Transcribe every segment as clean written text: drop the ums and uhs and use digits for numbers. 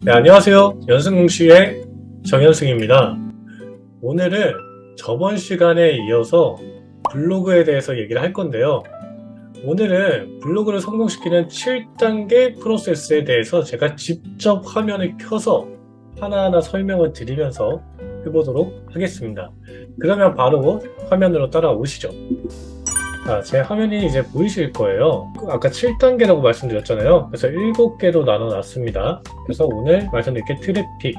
네, 안녕하세요. 연승공시의 정현승입니다. 오늘은 저번 시간에 이어서 블로그에 대해서 얘기를 할 건데요. 오늘은 블로그를 성공시키는 7단계 프로세스에 대해서 제가 직접 화면을 켜서 하나하나 설명을 드리면서 해보도록 하겠습니다. 그러면 바로 화면으로 따라오시죠. 자, 제 화면이 이제 보이실 거예요. 아까 7단계라고 말씀드렸잖아요. 그래서 7개로 나눠놨습니다. 그래서 오늘 말씀드린 게 트래픽,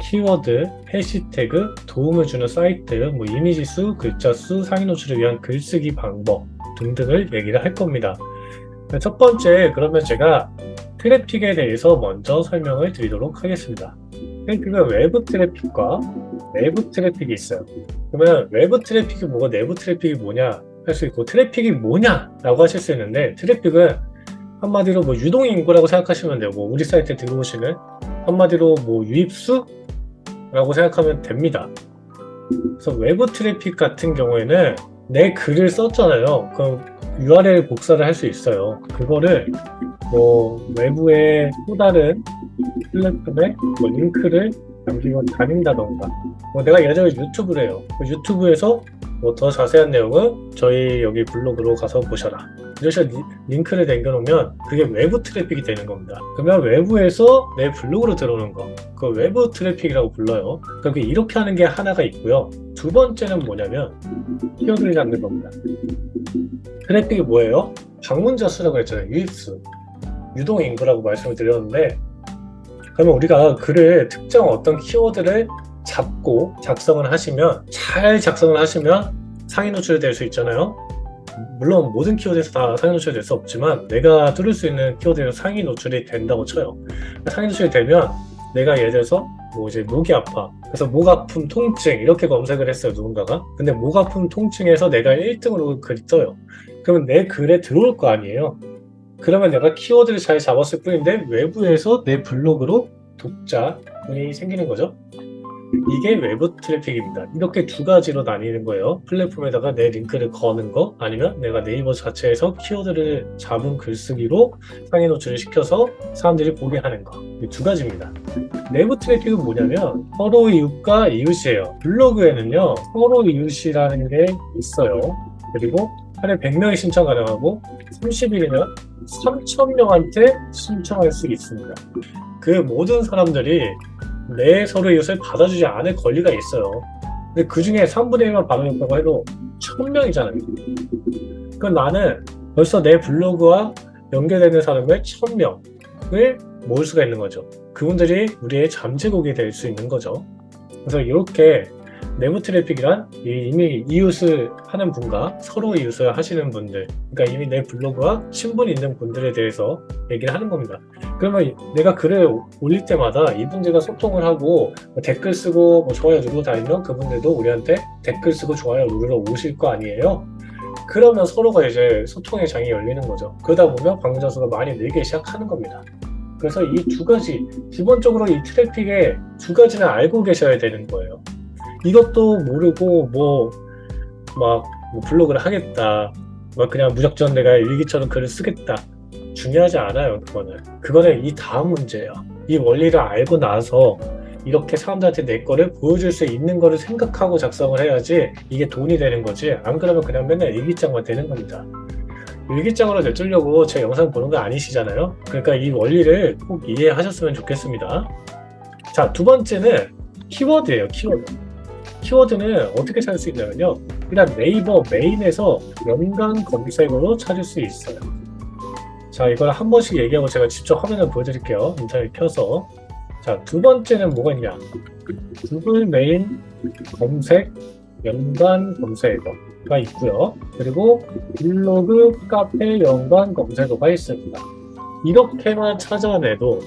키워드, 해시태그, 도움을 주는 사이트, 이미지 수, 글자 수, 상위 노출을 위한 글쓰기 방법 등등을 얘기를 할 겁니다. 첫 번째, 그러면 제가 트래픽에 대해서 먼저 설명을 드리도록 하겠습니다. 트래픽은 외부 트래픽과 내부 트래픽이 있어요. 그러면 외부 트래픽이 뭐고 내부 트래픽이 뭐냐 할 수 있고, 트래픽이 뭐냐 라고 하실 수 있는데, 트래픽은 한마디로 유동인구라고 생각하시면 돼요. 우리 사이트에 들어오시는 한마디로 유입수 라고 생각하면 됩니다. 그래서 외부 트래픽 같은 경우에는 내 글을 썼잖아요. 그럼 URL 복사를 할 수 있어요. 그거를 외부의 또 다른 플랫폼에 링크를 남기고 다닌다던가, 내가 예전에 유튜브를 해요. 유튜브에서 더 자세한 내용은 저희 여기 블로그로 가서 보셔라, 이래서 링크를 남겨놓으면 그게 외부 트래픽이 되는 겁니다. 그러면 외부에서 내 블로그로 들어오는 거, 그 외부 트래픽이라고 불러요. 그러니까 이렇게 하는 게 하나가 있고요. 두 번째는 뭐냐면 키워드를 잡는 겁니다. 트래픽이 뭐예요? 방문자 수라고 했잖아요. 유입수, 유동인구라고 말씀을 드렸는데, 그러면 우리가 글을 특정 어떤 키워드를 잡고 잘 작성을 하시면 상위 노출이 될 수 있잖아요. 물론 모든 키워드에서 다 상위 노출이 될 수 없지만, 내가 뚫을 수 있는 키워드에서 상위 노출이 된다고 쳐요. 상위 노출이 되면 내가 예를 들어서 이제 목이 아파, 그래서 목 아픔 통증 이렇게 검색을 했어요, 누군가가. 근데 목 아픔 통증에서 내가 1등으로 글이 떠요. 그러면 내 글에 들어올 거 아니에요. 그러면 내가 키워드를 잘 잡았을 뿐인데 외부에서 내 블로그로 독자분이 생기는 거죠. 이게 외부 트래픽입니다. 이렇게 두 가지로 나뉘는 거예요. 플랫폼에다가 내 링크를 거는 거, 아니면 내가 네이버 자체에서 키워드를 잡은 글쓰기로 상위 노출을 시켜서 사람들이 보게 하는 거. 이 두 가지입니다. 내부 트래픽은 뭐냐면 서로 이웃과 이웃이에요. 블로그에는요, 서로 이웃이라는 게 있어요. 그리고 하루에 100명이 신청 가능하고 30일이면 3,000명한테 신청할 수 있습니다. 그 모든 사람들이 내 서로 이웃을 받아주지 않을 권리가 있어요. 근데 그 중에 3분의 1만 받아줬다고 해도 1,000명이잖아요. 그럼 나는 벌써 내 블로그와 연결되는 사람을 1,000명을 모을 수가 있는 거죠. 그분들이 우리의 잠재곡이 될 수 있는 거죠. 그래서 이렇게 내부 트래픽이란 이미 이웃을 하는 분과 서로 이웃을 하시는 분들, 그러니까 이미 내 블로그와 친분이 있는 분들에 대해서 얘기를 하는 겁니다. 그러면 내가 글을 올릴 때마다 이분들과 소통을 하고 댓글 쓰고 좋아요 누르고 다니면 그분들도 우리한테 댓글 쓰고 좋아요 누르러 오실 거 아니에요. 그러면 서로가 이제 소통의 장이 열리는 거죠. 그러다 보면 방문자 수가 많이 늘기 시작하는 겁니다. 그래서 이 두 가지, 기본적으로 이 트래픽의 두 가지는 알고 계셔야 되는 거예요. 이것도 모르고 블로그를 하겠다, 그냥 무작정 내가 일기처럼 글을 쓰겠다, 중요하지 않아요. 그거는 이 다음 문제예요. 이 원리를 알고 나서 이렇게 사람들한테 내 거를 보여줄 수 있는 거를 생각하고 작성을 해야지 이게 돈이 되는 거지, 안 그러면 그냥 맨날 일기장만 되는 겁니다. 일기장으로 내주려고 제 영상 보는 거 아니시잖아요. 그러니까 이 원리를 꼭 이해하셨으면 좋겠습니다. 자, 두 번째는 키워드예요. 키워드는 어떻게 찾을 수 있냐면요, 일단 네이버 메인에서 연관 검색어로 찾을 수 있어요. 자, 이걸 한 번씩 얘기하고 제가 직접 화면을 보여드릴게요. 인터넷 켜서. 자, 두 번째는 뭐가 있냐, 구글 메인 검색 연관 검색어가 있고요. 그리고 블로그 카페 연관 검색어가 있습니다. 이렇게만 찾아내도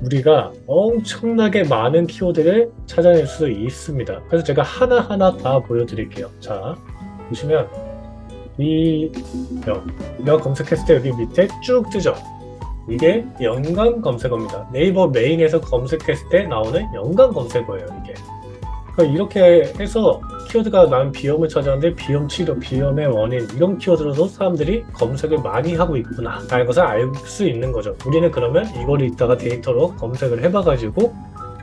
우리가 엄청나게 많은 키워드를 찾아낼 수 있습니다. 그래서 제가 하나하나 다 보여드릴게요. 자, 보시면 명 검색했을 때 여기 밑에 쭉 뜨죠. 이게 연관 검색어입니다. 네이버 메인에서 검색했을 때 나오는 연관 검색어예요, 이게. 그러니까 이렇게 해서 키워드가 난 비염을 찾았는데 비염 치료, 비염의 원인 이런 키워드로도 사람들이 검색을 많이 하고 있구나 라는 것을 알 수 있는 거죠. 우리는 그러면 이걸 이따가 데이터로 검색을 해봐가지고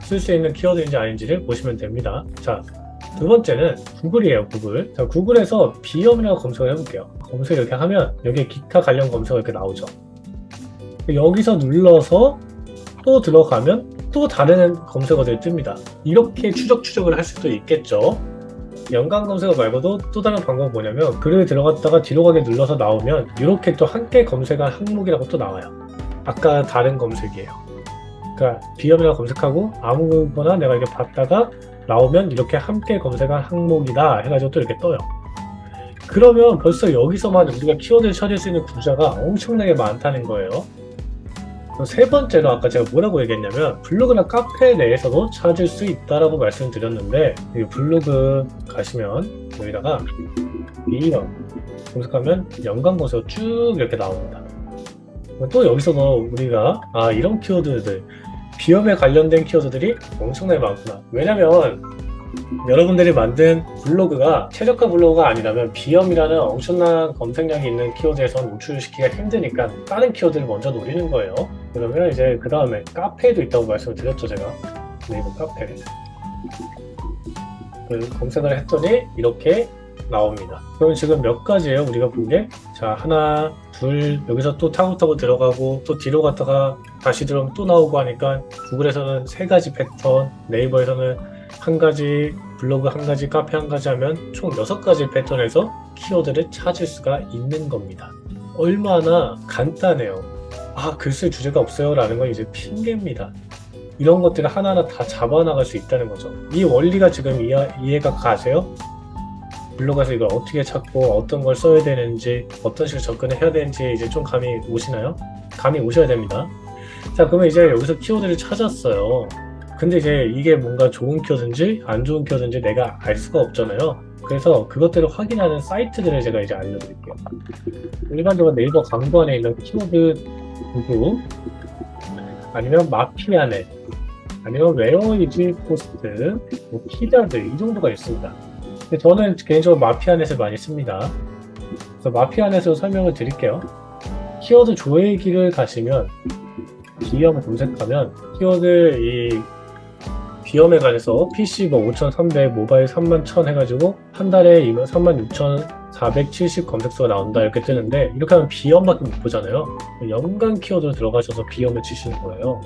쓸 수 있는 키워드인지 아닌지를 보시면 됩니다. 자, 두 번째는 구글이에요. 구글. 자, 구글에서 비염이라고 검색을 해볼게요. 검색 이렇게 하면 여기에 기타 관련 검색어 이렇게 나오죠. 여기서 눌러서 또 들어가면 또 다른 검색어들이 뜹니다. 이렇게 추적을 할 수도 있겠죠. 연관 검색어 말고도 또 다른 방법은 뭐냐면 글을 들어갔다가 뒤로 가게 눌러서 나오면 이렇게 또 함께 검색한 항목이라고 또 나와요. 아까 다른 검색이에요. 그러니까 비염이라고 검색하고 아무거나 내가 이렇게 봤다가 나오면 이렇게 함께 검색한 항목이다 해가지고 또 이렇게 떠요. 그러면 벌써 여기서만 우리가 키워드를 찾을 수 있는 구자가 엄청나게 많다는 거예요. 세 번째로 아까 제가 뭐라고 얘기했냐면 블로그나 카페 내에서도 찾을 수 있다라고 말씀드렸는데 이 블로그 가시면 여기다가 비염 검색하면 연관 검색어 쭉 이렇게 나옵니다. 또 여기서도 우리가 이런 키워드들 비염에 관련된 키워드들이 엄청나게 많구나. 왜냐면 여러분들이 만든 블로그가 최저가 블로그가 아니라면 비염이라는 엄청난 검색량이 있는 키워드에선 노출시키기가 힘드니까 다른 키워드를 먼저 노리는 거예요. 그러면 이제 그 다음에 카페에도 있다고 말씀을 드렸죠. 제가 네이버 카페 검색을 했더니 이렇게 나옵니다. 그럼 지금 몇 가지예요 우리가 본 게? 자, 하나 둘 여기서 또 타고 들어가고 또 뒤로 갔다가 다시 들어오면 또 나오고 하니까 구글에서는 3가지 패턴, 네이버에서는 1가지, 블로그 1가지, 카페 1가지 하면 총 6가지 패턴에서 키워드를 찾을 수가 있는 겁니다. 얼마나 간단해요. 글 쓸 주제가 없어요 라는 건 이제 핑계입니다. 이런 것들을 하나하나 다 잡아나갈 수 있다는 거죠. 이 원리가 지금 이해가 가세요? 블로그에서 이걸 어떻게 찾고 어떤 걸 써야 되는지 어떤 식으로 접근을 해야 되는지 이제 좀 감이 오시나요? 감이 오셔야 됩니다. 자, 그러면 이제 여기서 키워드를 찾았어요. 근데 이제 이게 뭔가 좋은 키워드인지 안 좋은 키워드인지 내가 알 수가 없잖아요. 그래서 그것들을 확인하는 사이트들을 제가 이제 알려드릴게요. 일반적으로 네이버 광고 안에 있는 키워드 구글 아니면 마피아넷 아니면 웨어이지 포스트 키자드 이 정도가 있습니다. 근데 저는 개인적으로 마피아넷을 많이 씁니다. 그래서 마피아넷으로 설명을 드릴게요. 키워드 조회기를 가시면 비염을 검색하면 키워드 이 비염에 관해서 PC 5300, 모바일 31,000 해가지고 한 달에 36,470 검색수가 나온다 이렇게 뜨는데 이렇게 하면 비염밖에 못 보잖아요. 연관 키워드로 들어가셔서 비염을 치시는 거예요.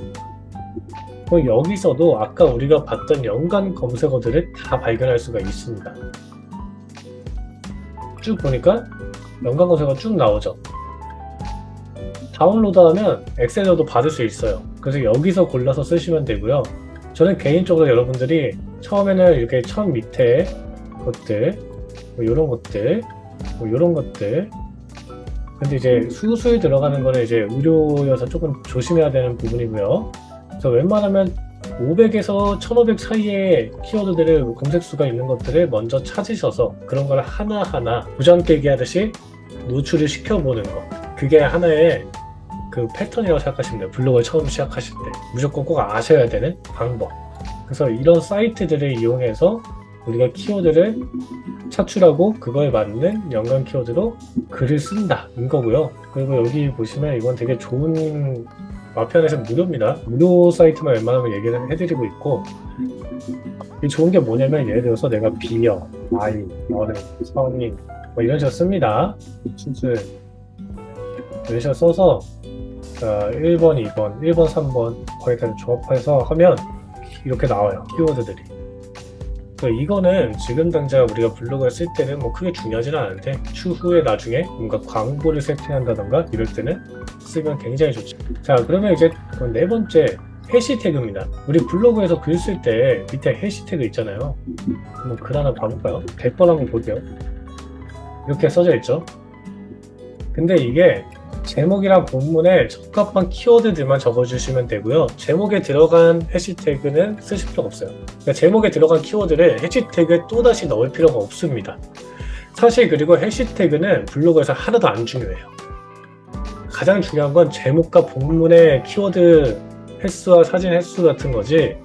그럼 여기서도 아까 우리가 봤던 연관 검색어들을 다 발견할 수가 있습니다. 쭉 보니까 연관 검색어가 쭉 나오죠. 다운로드하면 엑셀로도 받을 수 있어요. 그래서 여기서 골라서 쓰시면 되고요. 저는 개인적으로 여러분들이 처음에는 이렇게 첫 밑에 것들, 이런 것들, 이런 것들. 근데 이제 수수에 들어가는 거는 이제 의료여서 조금 조심해야 되는 부분이고요. 그래서 웬만하면 500에서 1500 사이의 키워드들을 검색수가 있는 것들을 먼저 찾으셔서 그런 걸 하나하나 부정 깨기 하듯이 노출을 시켜보는 거. 그게 하나의 그 패턴이라고 생각하시면 돼요. 블로그를 처음 시작하실 때 무조건 꼭 아셔야 되는 방법. 그래서 이런 사이트들을 이용해서 우리가 키워드를 차출하고 그거에 맞는 연관 키워드로 글을 쓴다 인 거고요. 그리고 여기 보시면 이건 되게 좋은 마피아넷은 무료입니다. 무료 사이트만 웬만하면 얘기를 해드리고 있고 이 좋은 게 뭐냐면 예를 들어서 내가 비염, 아이, 어른, 성인 뭐 이런 식으로 씁니다. 수술 이런 식으로 써서 1번, 2번, 1번, 3번 거기다 조합해서 하면 이렇게 나와요. 키워드들이. 이거는 지금 당장 우리가 블로그를 쓸 때는 뭐 크게 중요하지는 않은데 추후에 나중에 뭔가 광고를 세팅한다던가 이럴 때는 쓰면 굉장히 좋죠. 자, 그러면 이제 네 번째 해시태그입니다. 우리 블로그에서 글 쓸 때 밑에 해시태그 있잖아요. 한번 글 하나 봐볼까요? 100번 한번 볼게요. 이렇게 써져 있죠. 근데 이게 제목이랑 본문에 적합한 키워드들만 적어주시면 되고요. 제목에 들어간 해시태그는 쓰실 필요가 없어요. 그러니까 제목에 들어간 키워드를 해시태그에 또다시 넣을 필요가 없습니다. 사실 그리고 해시태그는 블로그에서 하나도 안 중요해요. 가장 중요한 건 제목과 본문의 키워드 횟수와 사진 횟수 같은 거지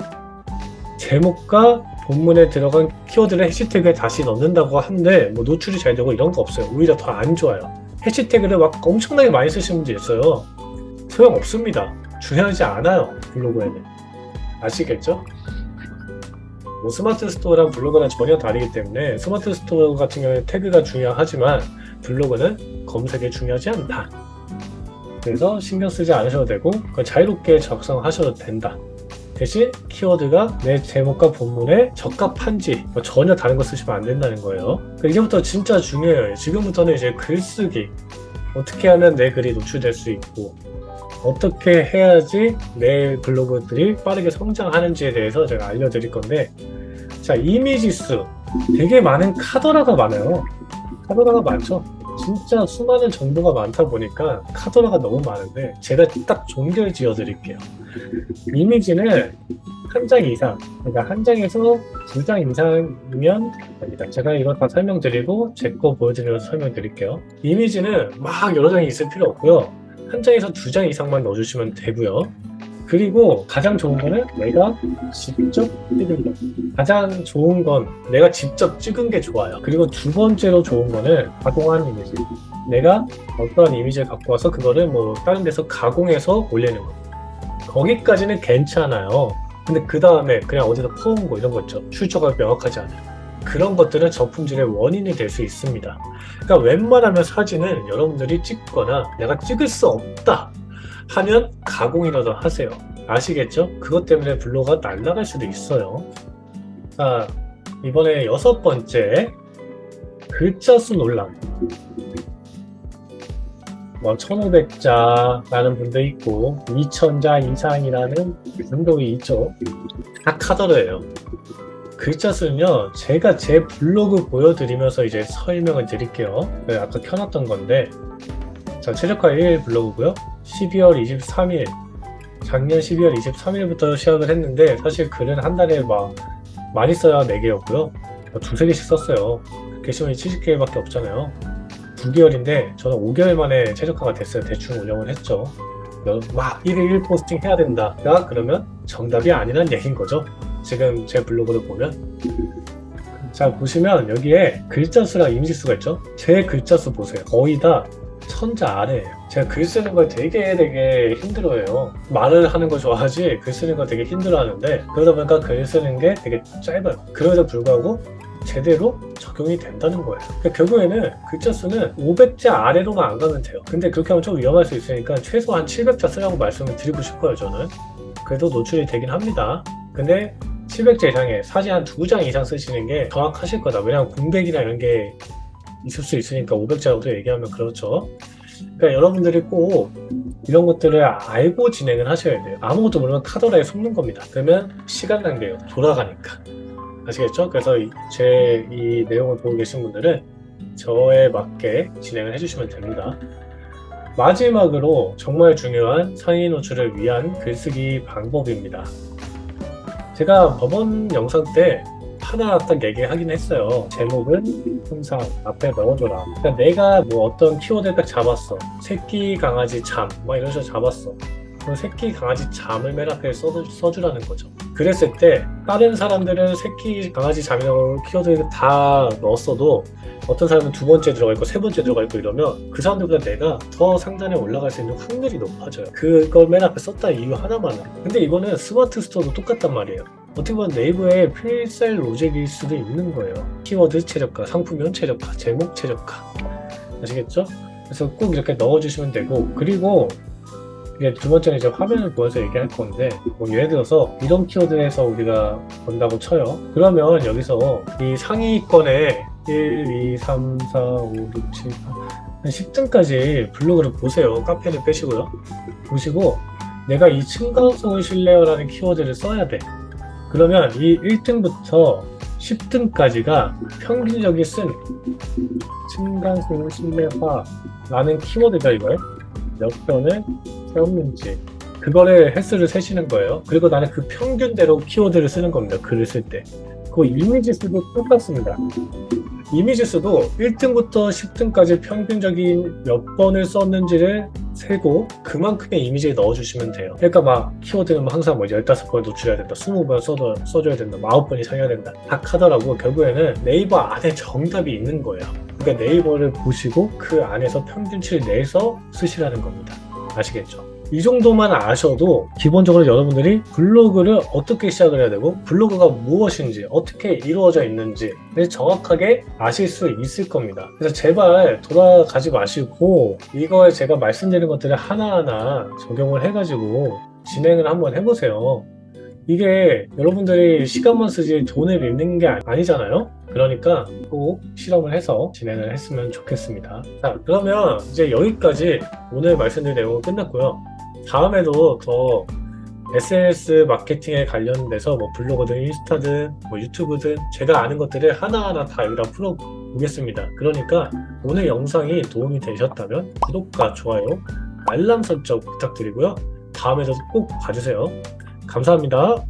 제목과 본문에 들어간 키워드를 해시태그에 다시 넣는다고 하는데 뭐 노출이 잘 되고 이런 거 없어요. 오히려 더 안 좋아요. 해시태그를 막 엄청나게 많이 쓰시는 분도 있어요. 소용없습니다. 중요하지 않아요. 블로그에는. 아시겠죠? 뭐 스마트 스토어랑 블로그는 전혀 다르기 때문에 스마트 스토어 같은 경우에 태그가 중요하지만 블로그는 검색이 중요하지 않다. 그래서 신경 쓰지 않으셔도 되고 자유롭게 작성하셔도 된다. 대신 키워드가 내 제목과 본문에 적합한지 전혀 다른 거 쓰시면 안 된다는 거예요. 이제부터 진짜 중요해요. 지금부터는 이제 글쓰기, 어떻게 하면 내 글이 노출될 수 있고 어떻게 해야지 내 블로그들이 빠르게 성장하는지에 대해서 제가 알려드릴 건데, 자, 이미지 수 되게 많은 카더라가 많아요. 카더라가 많죠. 진짜 수많은 정보가 많다 보니까 카더라가 너무 많은데 제가 딱 종결 지어 드릴게요. 이미지는 한 장 이상, 그러니까 한 장에서 두 장 이상이면 됩니다. 제가 이거 다 설명드리고 제 거 보여드리면서 설명드릴게요. 이미지는 막 여러 장이 있을 필요 없고요. 한 장에서 두 장 이상만 넣어주시면 되고요. 그리고 가장 좋은 거는 내가 직접 찍은 거. 가장 좋은 건 내가 직접 찍은 게 좋아요. 그리고 두 번째로 좋은 거는 가공한 이미지. 내가 어떠한 이미지를 갖고 와서 그거를 뭐 다른 데서 가공해서 올리는 거. 거기까지는 괜찮아요. 근데 그 다음에 그냥 어디서 퍼온 거 이런 거 있죠. 출처가 명확하지 않아요. 그런 것들은 저품질의 원인이 될 수 있습니다. 그러니까 웬만하면 사진은 여러분들이 찍거나 내가 찍을 수 없다 하면 가공이라도 하세요. 아시겠죠? 그것 때문에 블로그가 날아갈 수도 있어요. 자, 이번에 6번째, 글자 수 논란. 뭐 1500자라는 분도 있고 2000자 이상이라는 분도 있죠. 다 카더라예요. 글자 수는요, 제가 제 블로그 보여드리면서 이제 설명을 드릴게요. 아까 켜놨던 건데, 자, 최적화 1 블로그고요. 12월 23일, 작년 12월 23일부터 시작을 했는데, 사실 글은 한 달에 막 많이 써야 4개였고요. 두세 개씩 썼어요. 게시물이 70개밖에 없잖아요. 9개월인데 저는 5개월 만에 최적화가 됐어요. 대충 운영을 했죠. 막 1일 1포스팅 해야 된다. 그러면 정답이 아니란 얘기인 거죠. 지금 제 블로그를 보면. 자, 보시면 여기에 글자 수랑 이미지 수가 있죠. 제 글자 수 보세요. 거의 다 1000자 아래예요. 제가 글 쓰는 걸 되게 힘들어해요. 말을 하는 거 좋아하지 글 쓰는 거 되게 힘들어하는데, 그러다 보니까 글 쓰는 게 되게 짧아요. 그럼에도 불구하고 제대로 적용이 된다는 거예요. 그러니까 결국에는 글자 수는 500자 아래로만 안 가면 돼요. 근데 그렇게 하면 좀 위험할 수 있으니까 최소한 700자 쓰라고 말씀을 드리고 싶어요, 저는. 그래도 노출이 되긴 합니다. 근데 700자 이상에 사진 한 2장 이상 쓰시는 게 정확하실 거다. 왜냐면 공백이나 이런 게 있을 수 있으니까 500자라고 얘기하면 그렇죠. 그러니까 여러분들이 꼭 이런 것들을 알고 진행을 하셔야 돼요. 아무것도 모르면 카더라에 속는 겁니다. 그러면 시간 낭비예요. 돌아가니까. 아시겠죠? 그래서 제 이 내용을 보고 계신 분들은 저에 맞게 진행을 해주시면 됩니다. 마지막으로 정말 중요한 상위 노출을 위한 글쓰기 방법입니다. 제가 저번 영상 때 하나 딱 얘기하긴 했어요. 제목은 항상 앞에 넣어줘라. 그러니까 내가 뭐 어떤 키워드를 딱 잡았어. 새끼 강아지 잠 막 이런 식으로 잡았어. 그 새끼 강아지 잠을 맨 앞에 써주라는 거죠. 그랬을 때 다른 사람들은 새끼 강아지 잠이라고 키워드를 다 넣었어도 어떤 사람은 두 번째 들어가 있고 세 번째 들어가 있고 이러면 그 사람들보다 내가 더 상단에 올라갈 수 있는 확률이 높아져요. 그걸 맨 앞에 썼다 이유 하나만은. 근데 이거는 스마트 스토어도 똑같단 말이에요. 어떻게 보면 네이버의 필살 로직일 수도 있는 거예요. 키워드 최적화, 상품명 최적화, 제목 최적화. 아시겠죠? 그래서 꼭 이렇게 넣어주시면 되고, 그리고 이게 두 번째는 이제 화면을 보여서 얘기할 건데, 뭐 예를 들어서 이런 키워드에서 우리가 본다고 쳐요. 그러면 여기서 이 상위권에 1, 2, 3, 4, 5, 6, 7, 8, 10등까지 블로그를 보세요. 카페는 빼시고요. 보시고 내가 이 층간소음 신뢰어라는 키워드를 써야 돼. 그러면 이 1등부터 10등까지가 평균적이 쓴 층간소음 신뢰화라는 키워드가 이거예요. 몇 편을 세웠는지 그거를 횟수를 세시는 거예요. 그리고 나는 그 평균대로 키워드를 쓰는 겁니다. 글을 쓸 때. 그 이미지 수도 똑같습니다. 이미지 수도 1등부터 10등까지 평균적인 몇 번을 썼는지를 세고 그만큼의 이미지에 넣어주시면 돼요. 그러니까 막 키워드는 항상 뭐 15번 노출해야 된다, 20번 써줘야 된다, 9번 이상 해야 된다 딱 하더라고. 결국에는 네이버 안에 정답이 있는 거예요. 그러니까 네이버를 보시고 그 안에서 평균치를 내서 쓰시라는 겁니다. 아시겠죠? 이 정도만 아셔도 기본적으로 여러분들이 블로그를 어떻게 시작을 해야 되고 블로그가 무엇인지 어떻게 이루어져 있는지 정확하게 아실 수 있을 겁니다. 그래서 제발 돌아가지 마시고 이거에 제가 말씀드린 것들을 하나하나 적용을 해가지고 진행을 한번 해보세요. 이게 여러분들이 시간만 쓰지 돈을 잃는 게 아니잖아요. 그러니까 꼭 실험을 해서 진행을 했으면 좋겠습니다. 자, 그러면 이제 여기까지 오늘 말씀드린 내용은 끝났고요. 다음에도 더 SNS 마케팅에 관련돼서 뭐 블로그든 인스타든 뭐 유튜브든 제가 아는 것들을 하나하나 다 여기다 풀어보겠습니다. 그러니까 오늘 영상이 도움이 되셨다면 구독과 좋아요, 알람 설정 부탁드리고요. 다음에도 꼭 봐주세요. 감사합니다.